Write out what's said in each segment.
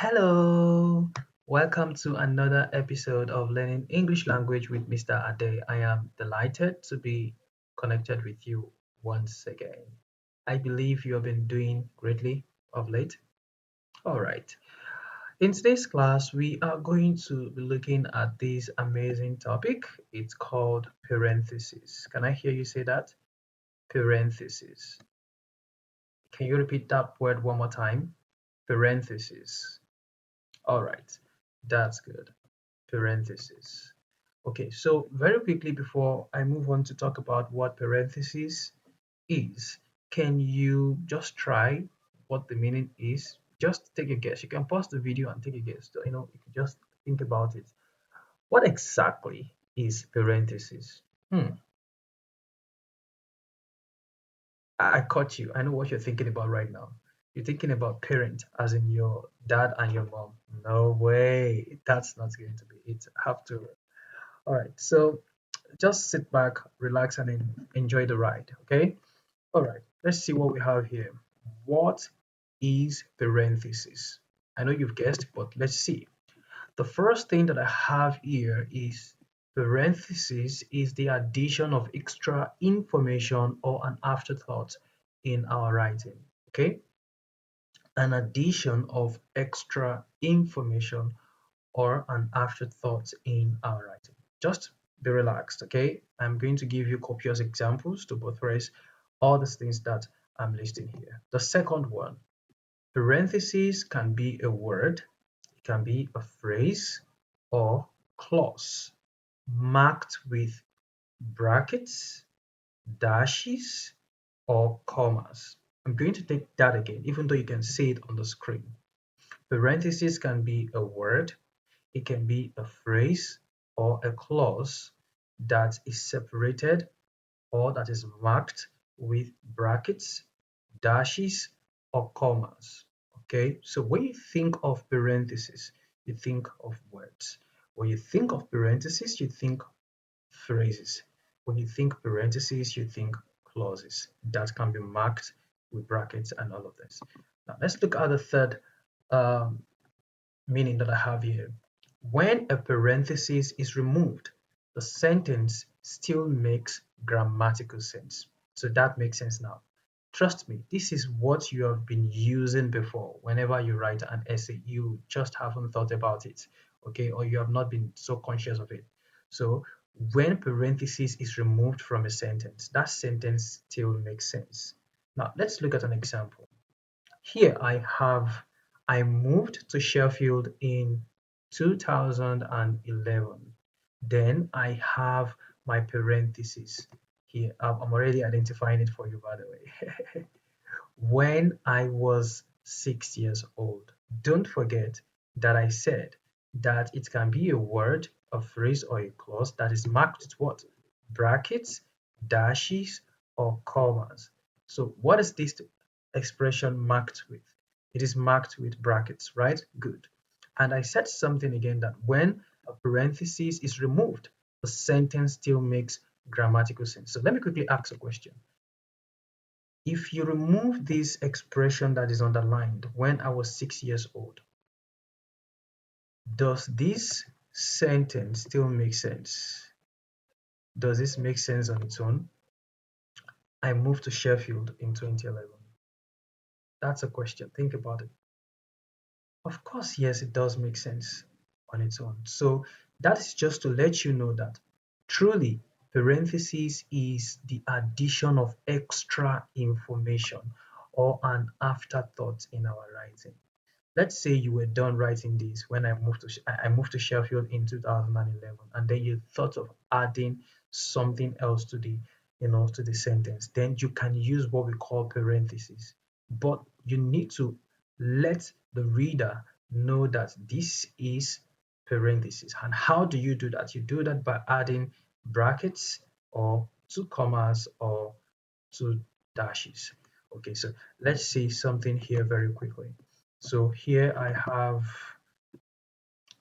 Hello, welcome to another episode of Learning English Language with Mr. Ade. I am delighted to be connected with you once again. I believe you have been doing greatly of late. All right. In today's class, we are going to be looking at this amazing topic. It's called parenthesis. Can I hear you say that? Parenthesis. Can you repeat that word one more time? Parenthesis. All right. That's good. Parenthesis. Okay, so very quickly before I move on to talk about what parenthesis is, can you just try what the meaning is? Just take a guess. You can pause the video and take a guess. So, you can just think about it. What exactly is parenthesis? I caught you. I know what you're thinking about right now. You're thinking about parent, as in your dad and your mom. No way. That's not going to be it. Have to. All right. So just sit back, relax, and enjoy the ride. Okay. All right. Let's see what we have here. What is parenthesis? I know you've guessed, but let's see. The first thing that I have here is parenthesis is the addition of extra information or an afterthought in our writing. Okay. An addition of extra information or an afterthought in our writing. Just be relaxed, okay? I'm going to give you copious examples to buttress all these things that I'm listing here. The second one, parentheses can be a word, it can be a phrase or clause marked with brackets, dashes, or commas. I'm going to take that again, even though you can see it on the screen. Parentheses can be a word, it can be a phrase or a clause that is separated or that is marked with brackets, dashes, or commas. Okay, so when you think of parentheses, you think of words. When you think of parentheses, you think phrases. When you think parentheses, you think clauses that can be marked with brackets and all of this. Now let's look at the third um, meaning that I have here. When a parenthesis is removed, the sentence still makes grammatical sense. So that makes sense now. Trust me, this is what you have been using before. Whenever you write an essay, you just haven't thought about it, okay? Or you have not been so conscious of it. So when parenthesis is removed from a sentence, that sentence still makes sense. Now let's look at an example. Here I moved to Sheffield in 2011. Then I have my parentheses here. I'm already identifying it for you, by the way. When I was 6 years old. Don't forget that I said that it can be a word, a phrase, or a clause that is marked with what? Brackets, dashes, or commas. So what is this expression marked with? It is marked with brackets, right? Good. And I said something again that when a parenthesis is removed, the sentence still makes grammatical sense. So let me quickly ask a question. If you remove this expression that is underlined, when I was 6 years old, does this sentence still make sense? Does this make sense on its own? I moved to Sheffield in 2011. That's a question. Think about it. Of course, yes, it does make sense on its own. So that is just to let you know that truly parenthesis is the addition of extra information or an afterthought in our writing. Let's say you were done writing this when I moved to Sheffield in 2011, and then you thought of adding something else to the sentence. Then you can use what we call parentheses, but you need to let the reader know that this is parentheses. And how do you do that? You do that by adding brackets or two commas or two dashes. Okay, so let's see something here very quickly. So here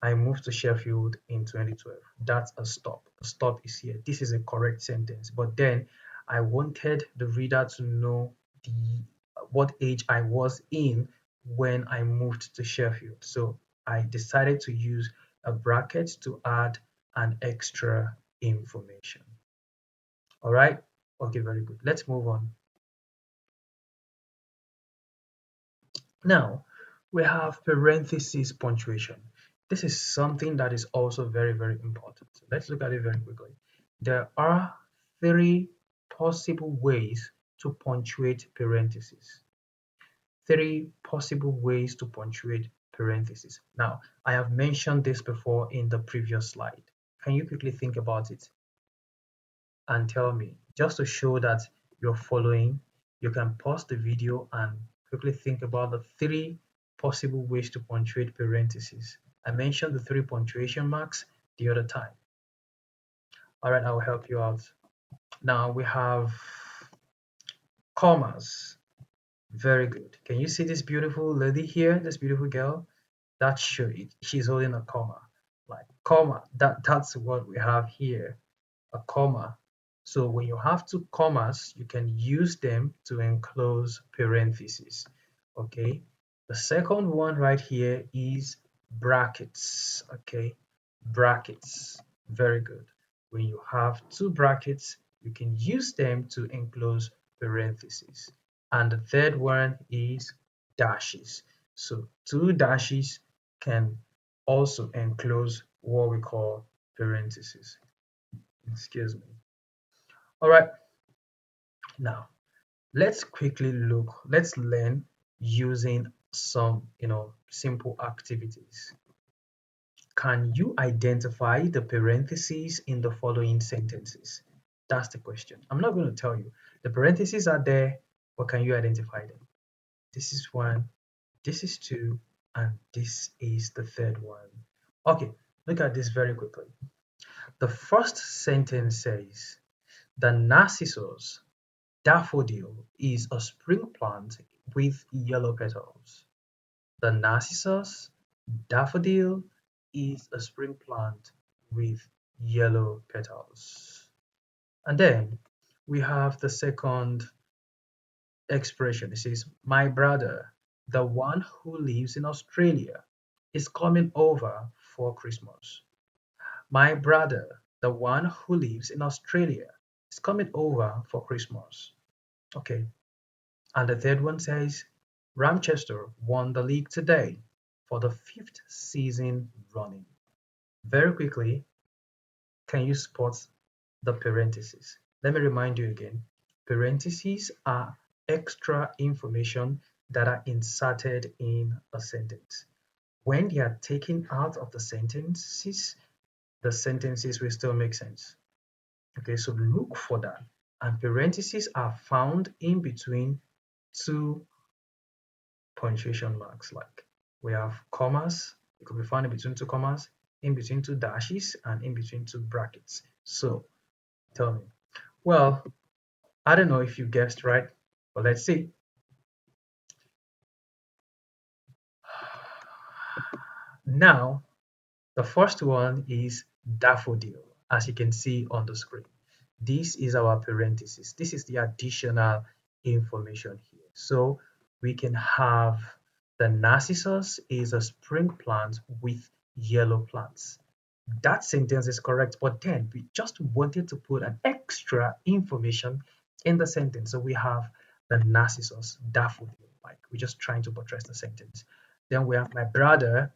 I moved to Sheffield in 2012. That's a stop. A stop is here. This is a correct sentence. But then I wanted the reader to know the what age I was in when I moved to Sheffield. So I decided to use a bracket to add an extra information. All right. Okay, very good. Let's move on. Now, we have parenthesis punctuation. This is something that is also very, very important. So let's look at it very quickly. There are three possible ways to punctuate parentheses. Three possible ways to punctuate parentheses. Now, I have mentioned this before in the previous slide. Can you quickly think about it and tell me, just to show that you're following, you can pause the video and quickly think about the three possible ways to punctuate parentheses. I mentioned the three punctuation marks the other time. All right, I will help you out. Now we have commas. Very good. Can you see this beautiful lady here, this beautiful girl? That's sure she's holding a comma. Like comma, that's what we have here, a comma. So when you have two commas, you can use them to enclose parentheses. Okay. The second one right here is brackets. Okay. Brackets. Very good. When you have two brackets, you can use them to enclose parentheses. And the third one is dashes. So two dashes can also enclose what we call parentheses. Excuse me. All right, now let's learn using some, simple activities. Can you identify the parentheses in the following sentences? That's the question. I'm not going to tell you. The parentheses are there, but can you identify them? This is one, this is two, and this is the third one. Okay, look at this very quickly. The first sentence says, the narcissus daffodil is a spring plant with yellow petals. The narcissus daffodil is a spring plant with yellow petals. And then we have the second expression. It says, my brother, the one who lives in Australia, is coming over for Christmas. My brother, the one who lives in Australia, is coming over for Christmas. Okay. And the third one says, Ramchester won the league today for the fifth season running. Very quickly, can you spot the parentheses? Let me remind you again. Parentheses are extra information that are inserted in a sentence. When they are taken out of the sentences will still make sense. Okay, so look for that. And parentheses are found in between two punctuation marks. Like we have commas, it could be found in between two commas, in between two dashes, and in between two brackets. So tell me. Well, I don't know if you guessed right, but let's see. Now, the first one is daffodil, as you can see on the screen. This is our parenthesis. This is the additional information here. So we can have the narcissus is a spring plant with yellow plants. That sentence is correct, but then we just wanted to put an extra information in the sentence. So we have the narcissus, daffodil, like we're just trying to buttress the sentence. Then we have my brother,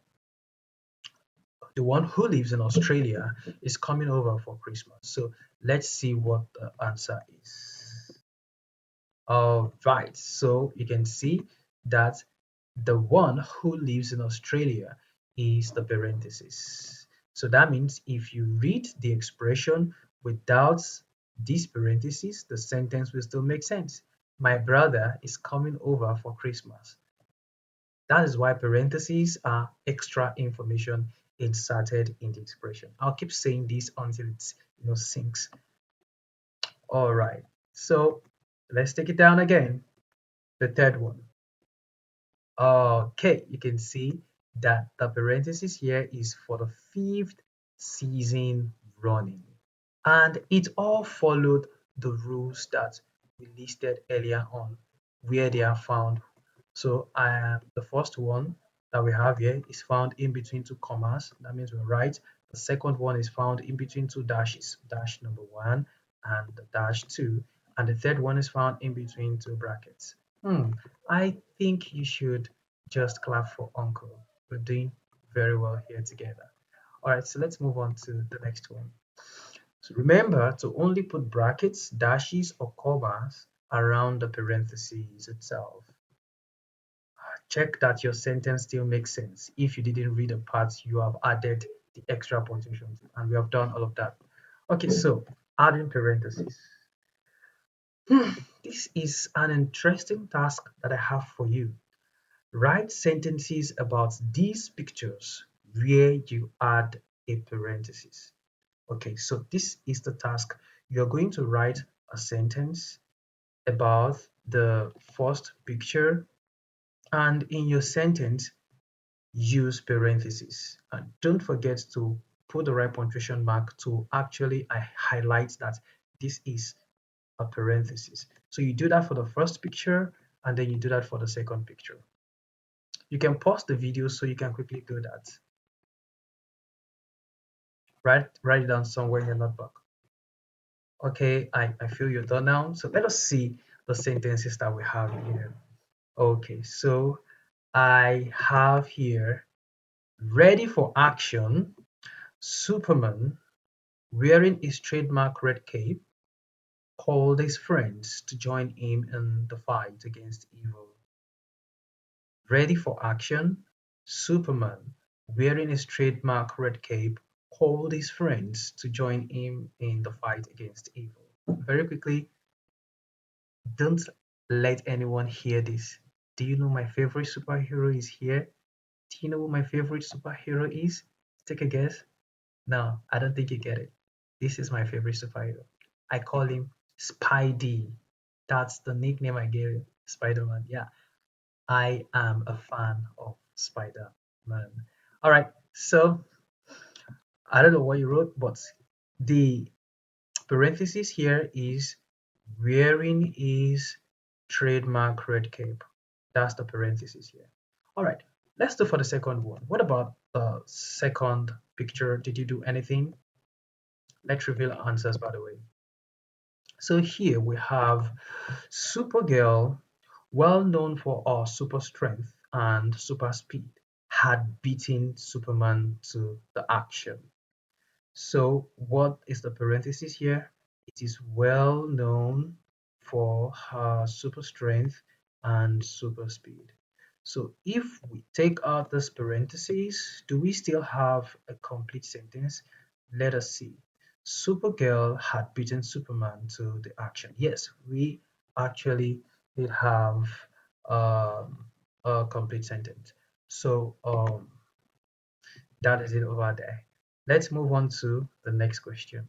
the one who lives in Australia, is coming over for Christmas. So let's see what the answer is. All right, so you can see that the one who lives in Australia is the parenthesis. So that means if you read the expression without these parentheses, the sentence will still make sense. My brother is coming over for Christmas. That is why parentheses are extra information inserted in the expression. I'll keep saying this until it sinks. All right, so let's take it down again. The third one. Okay, you can see that the parenthesis here is for the fifth season running. And it all followed the rules that we listed earlier on, where they are found So the first one that we have here is found in between two commas. That means we're right. The second one is found in between two dashes, dash number one and dash two. And the third one is found in between two brackets. I think you should just clap for Uncle. We're doing very well here together. All right, so let's move on to the next one. So remember to only put brackets, dashes, or commas around the parentheses itself. Check that your sentence still makes sense. If you didn't read a part, you have added the extra punctuation, and we have done all of that. Okay, so adding parentheses. This is an interesting task that I have for you. Write sentences about these pictures where you add a parenthesis. Okay, so this is the task. You're going to write a sentence about the first picture, and in your sentence, use parentheses. And don't forget to put the right punctuation mark to actually highlight that this is a parenthesis. So you do that for the first picture, and then you do that for the second picture. You can pause the video so you can quickly do that. Write it down somewhere in your notebook. Okay, I feel you're done now. So let us see the sentences that we have here. Okay, so I have here ready for action, Superman, wearing his trademark red cape, called his friends to join him in the fight against evil. Ready for action, Superman, wearing his trademark red cape, called his friends to join him in the fight against evil. Very quickly, don't let anyone hear this. Do you know my favorite superhero is here? Do you know who my favorite superhero is? Take a guess. No, I don't think you get it. This is my favorite superhero. I call him Spidey. That's the nickname I gave him, Spider-Man. Yeah, I am a fan of Spider-Man. All right, so I don't know what you wrote, but the parenthesis here is wearing his trademark red cape. That's the parenthesis here. All right, let's do for the second one. What about the second picture? Did you do anything? Let's reveal answers, by the way. So here we have Supergirl, well known for her super strength and super speed, had beaten Superman to the action. So what is the parenthesis here? It is well known for her super strength and super speed. So if we take out this parenthesis, do we still have a complete sentence? Let us see. Supergirl had beaten Superman to the action. Yes, we actually did have a complete sentence. So that is it over there. Let's move on to the next question.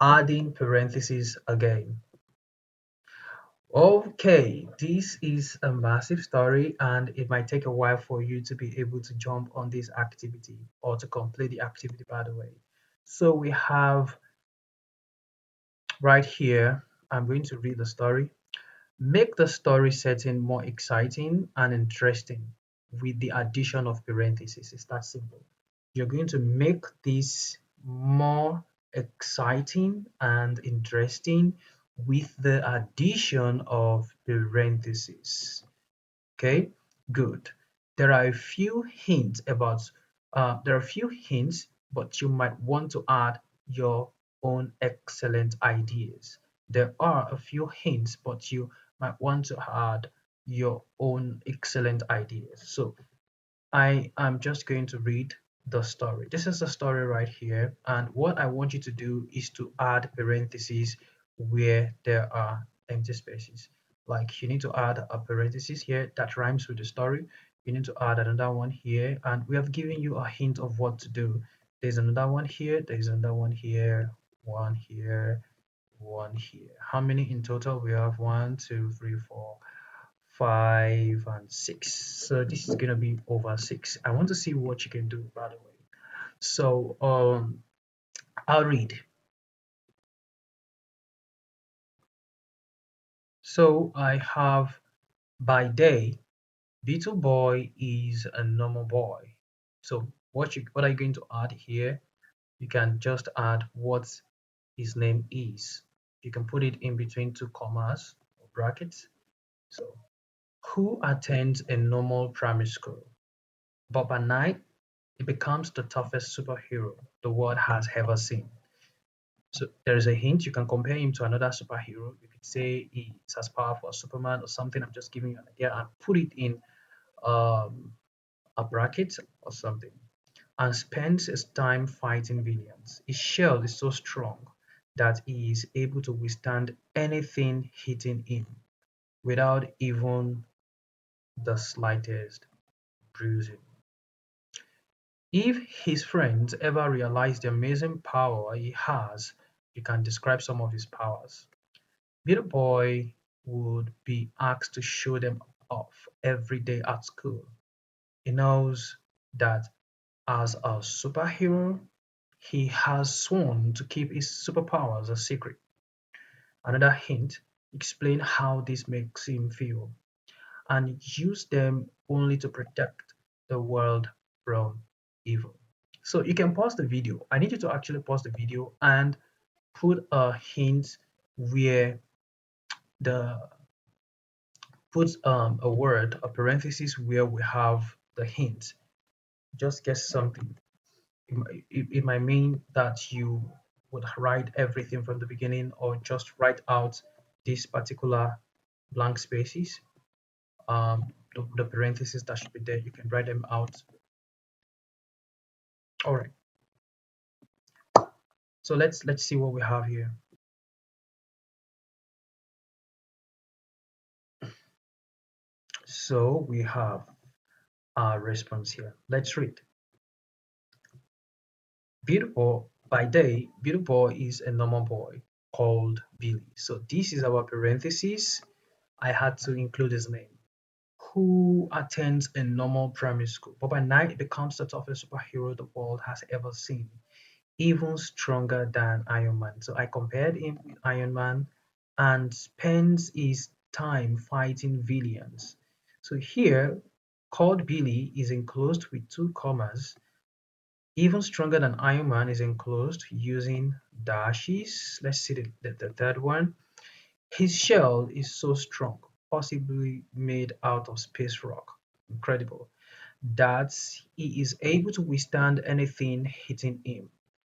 Adding parentheses again. Okay, this is a massive story and it might take a while for you to be able to jump on this activity or to complete the activity, by the way. So we have right here, I'm going to read the story. Make the story setting more exciting and interesting with the addition of parentheses. It's that simple. You're going to make this more exciting and interesting with the addition of parentheses. Okay, good. There are a few hints about there are a few hints, but you might want to add your own excellent ideas. There are a few hints, but you might want to add your own excellent ideas. So I am just going to read the story. This is the story right here. And what I want you to do is to add parentheses where there are empty spaces. Like you need to add a parenthesis here that rhymes with the story. You need to add another one here. And we have given you a hint of what to do. There's another one here. There's another one here. One here. One here. How many in total? We have one, two, three, four, 5 and 6. So this is gonna be over 6. I want to see what you can do, by the way. So I'll read. So I have by day, little boy is a normal boy. So what are you going to add here? You can just add what his name is. You can put it in between two commas or brackets. So who attends a normal primary school? But by night, it becomes the toughest superhero the world has ever seen. So there is a hint. You can compare him to another superhero. You could say he's as powerful as Superman or something. I'm just giving you an idea and put it in um, a bracket or something. And spends his time fighting villains. His shell is so strong that he is able to withstand anything hitting him without even the slightest bruising. If his friends ever realize the amazing power he has, you can describe some of his powers. Little boy would be asked to show them off every day at school. He knows that as a superhero, he has sworn to keep his superpowers a secret. Another hint, explain how this makes him feel and use them only to protect the world from evil. So you can pause the video. I need you to actually pause the video and put a hint where the put a word, a parenthesis where we have the hint. Just guess something. It might mean that you would write everything from the beginning or just write out these particular blank spaces. The parentheses that should be there, you can write them out. All right. So let's see what we have here. So we have our response here. Let's read. Beautiful by day, beautiful is a normal boy called Billy. So this is our parentheses. I had to include his name. Who attends a normal primary school, but by night it becomes the toughest superhero the world has ever seen, even stronger than Iron Man. So I compared him with Iron Man and spends his time fighting villains. So here, called Billy is enclosed with two commas. Even stronger than Iron Man is enclosed using dashes. Let's see the third one. His shell is so strong, possibly made out of space rock. Incredible. That he is able to withstand anything hitting him.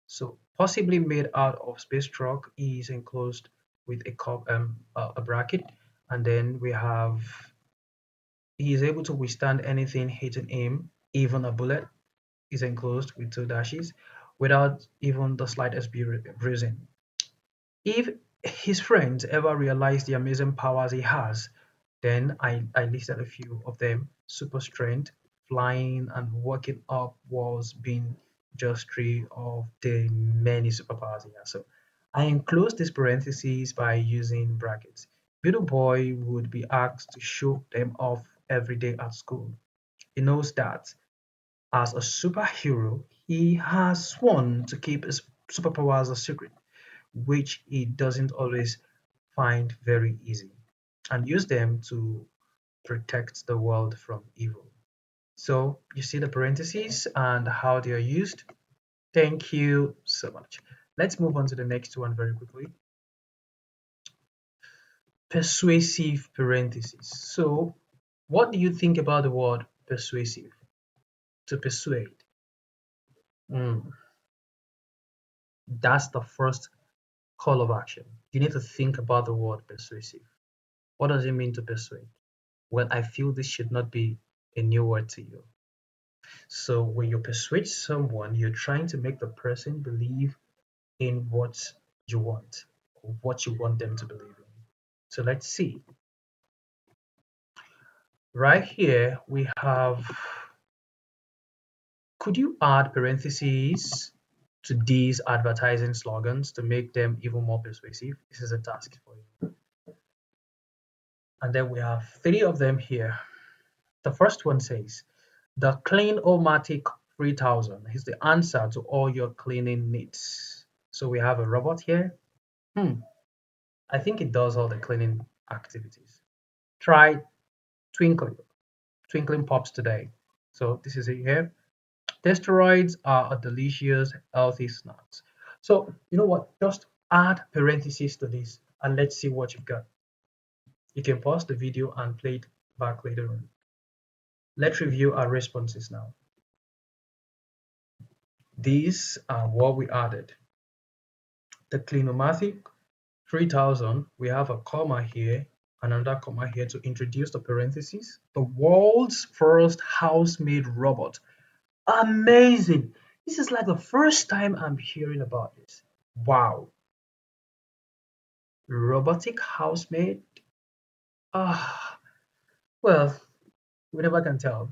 So possibly made out of space rock, he is enclosed with a bracket, and then we have he is able to withstand anything hitting him, even a bullet is enclosed with two dashes, without even the slightest bruising. If his friends ever realize the amazing powers he has, then I listed a few of them: super strength, flying, and walking up walls being just three of the many superpowers he has. So I enclosed these parentheses by using brackets. Little boy would be asked to show them off every day at school. He knows that as a superhero, he has sworn to keep his superpowers a secret, which he doesn't always find very easy, and use them to protect the world from evil. So you see the parentheses and how they are used. Thank you so much. Let's move on to the next one very quickly. Persuasive parentheses. So what do you think about the word persuasive? To persuade. Mm, that's the first call of action. You need to think about the word persuasive. What does it mean to persuade? Well, I feel this should not be a new word to you. So when you persuade someone, you're trying to make the person believe in what you want, or what you want them to believe in. So let's see. Right here, we have, could you add parentheses to these advertising slogans to make them even more persuasive? This is a task for you. And then we have three of them here. The first one says, the Clean-O-Matic 3000 is the answer to all your cleaning needs. So we have a robot here. Hmm, I think it does all the cleaning activities. Try twinkling, twinkling pops today. So this is it here. Steroids are a delicious, healthy snack. So you know what? Just add parentheses to this and let's see what you've got. You can pause the video and play it back later on. Let's review our responses now. These are what we added. The Clinomatic 3000, we have a comma here, another comma here to introduce the parentheses. The world's first housemaid robot. Amazing! This is like the first time I'm hearing about this. Wow. Robotic housemaid? Ah, well, we never can tell.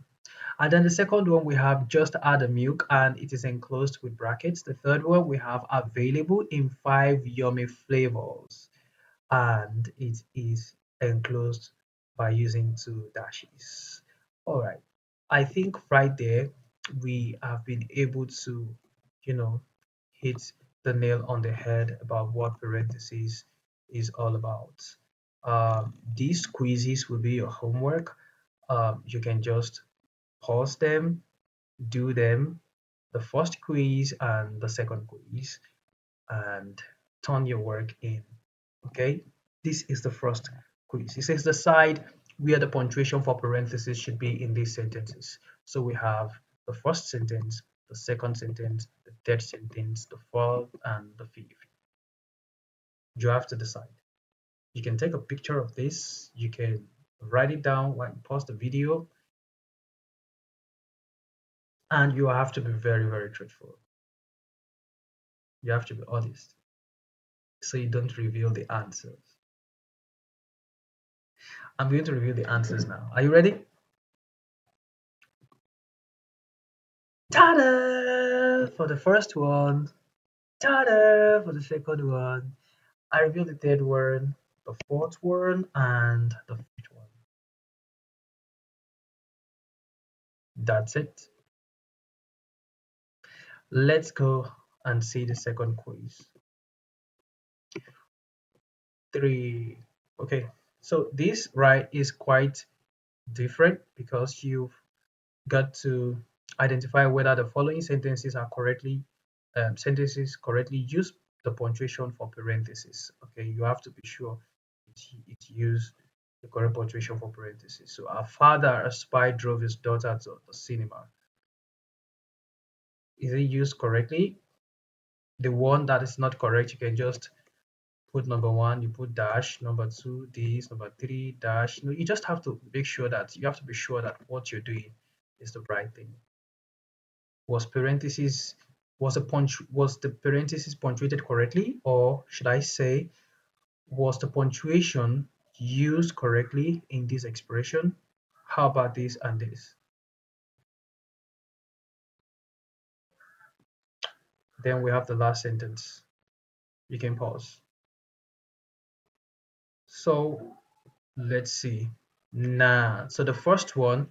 And then the second one, we have just add a milk and it is enclosed with brackets. The third one, we have available in 5 yummy flavors and it is enclosed by using 2 dashes. All right. I think right there we have been able to, you know, hit the nail on the head about what parentheses is all about. These quizzes will be your homework. You can just pause them, do them, the first quiz and the second quiz, and turn your work in. Okay, this is the first quiz. It says decide where the punctuation for parentheses should be in these sentences. So we have the first sentence, the second sentence, the third sentence, the fourth, and the fifth. You have to decide. You can take a picture of this. You can write it down, like pause the video, and you have to be very, very truthful. You have to be honest, so you don't reveal the answers. I'm going to reveal the answers now. Are you ready? Ta-da! For the first one. Ta-da! For the second one. I reveal the third one, the fourth one, and the fifth one. That's it. Let's go and see the second quiz. 3. Okay, so this right is quite different because you've got to identify whether the following sentences correctly use the punctuation for parentheses. Okay, you have to be sure it use the correct punctuation for parentheses. So our father, a spy, drove his daughter to the cinema. Is it used correctly? The one that is not correct, you can just put number one, you put dash, number two, this, number three, dash. No, you just have to make sure that you have to be sure that what you're doing is the right thing. Was parentheses was the parentheses punctuated correctly, or should I say was the punctuation used correctly in this expression? How about this and this? Then we have the last sentence. You can pause. So let's see. Nah. So the first one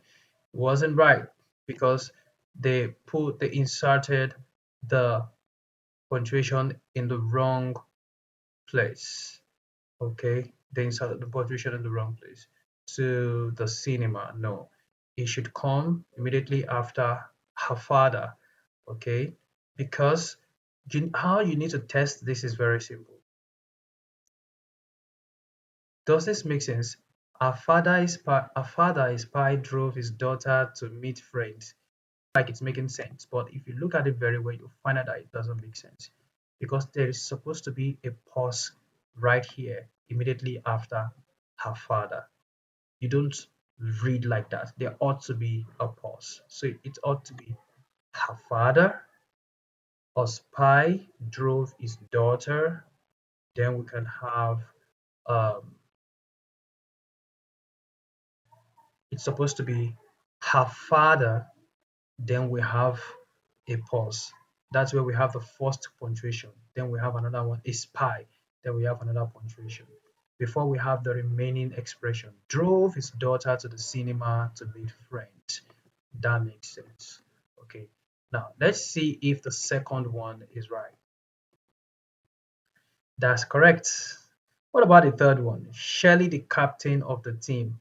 wasn't right because they inserted the punctuation in the wrong place. Okay, they inserted the punctuation in the wrong place. To the cinema, no. It should come immediately after her father. Okay, because how you need to test this is very simple. Does this make sense? Our father is spy drove his daughter to meet friends. Like it's making sense, but if you look at it very well, you'll find out that it doesn't make sense because there is supposed to be a pause right here immediately after her father. You don't read like that. There ought to be a pause. So it ought to be her father, a spy drove his daughter. Then we can have um, it's supposed to be her father. Then we have a pause. That's where we have the first punctuation. Then we have another one, a spy. Then we have another punctuation. Before we have the remaining expression, drove his daughter to the cinema to meet friends. That makes sense. Okay. Now let's see if the second one is right. That's correct. What about the third one? Shelley, the captain of the team,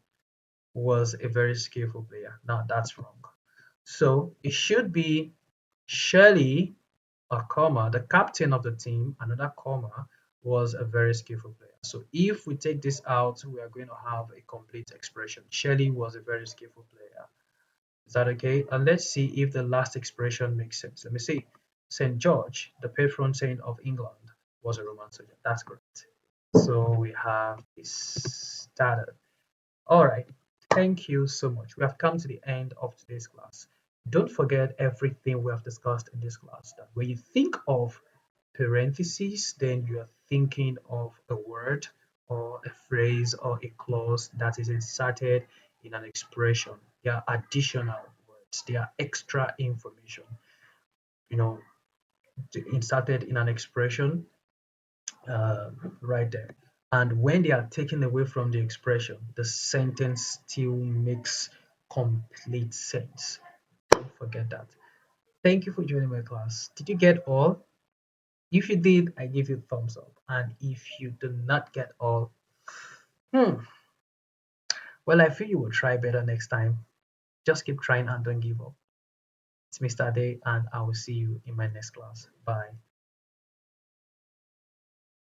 was a very skillful player. Now that's wrong. So it should be Shelley, a comma, the captain of the team, another comma, was a very skillful player. So if we take this out, we are going to have a complete expression. Shelley was a very skillful player. Is that okay? And let's see if the last expression makes sense. Let me see. St. George, the patron saint of England, was a Roman soldier. That's correct. So we have this started. All right. Thank you so much. We have come to the end of today's class. Don't forget everything we have discussed in this class. That when you think of parentheses, then you are thinking of a word or a phrase or a clause that is inserted in an expression. They are additional words. They are extra information, you know, inserted in an expression right there. And when they are taken away from the expression, the sentence still makes complete sense. Don't forget that. Thank you for joining my class. Did you get all? If you did, I give you thumbs up. And if you do not get all, hmm, well, I feel you will try better next time. Just keep trying and don't give up. It's Mr. Day, and I will see you in my next class. Bye.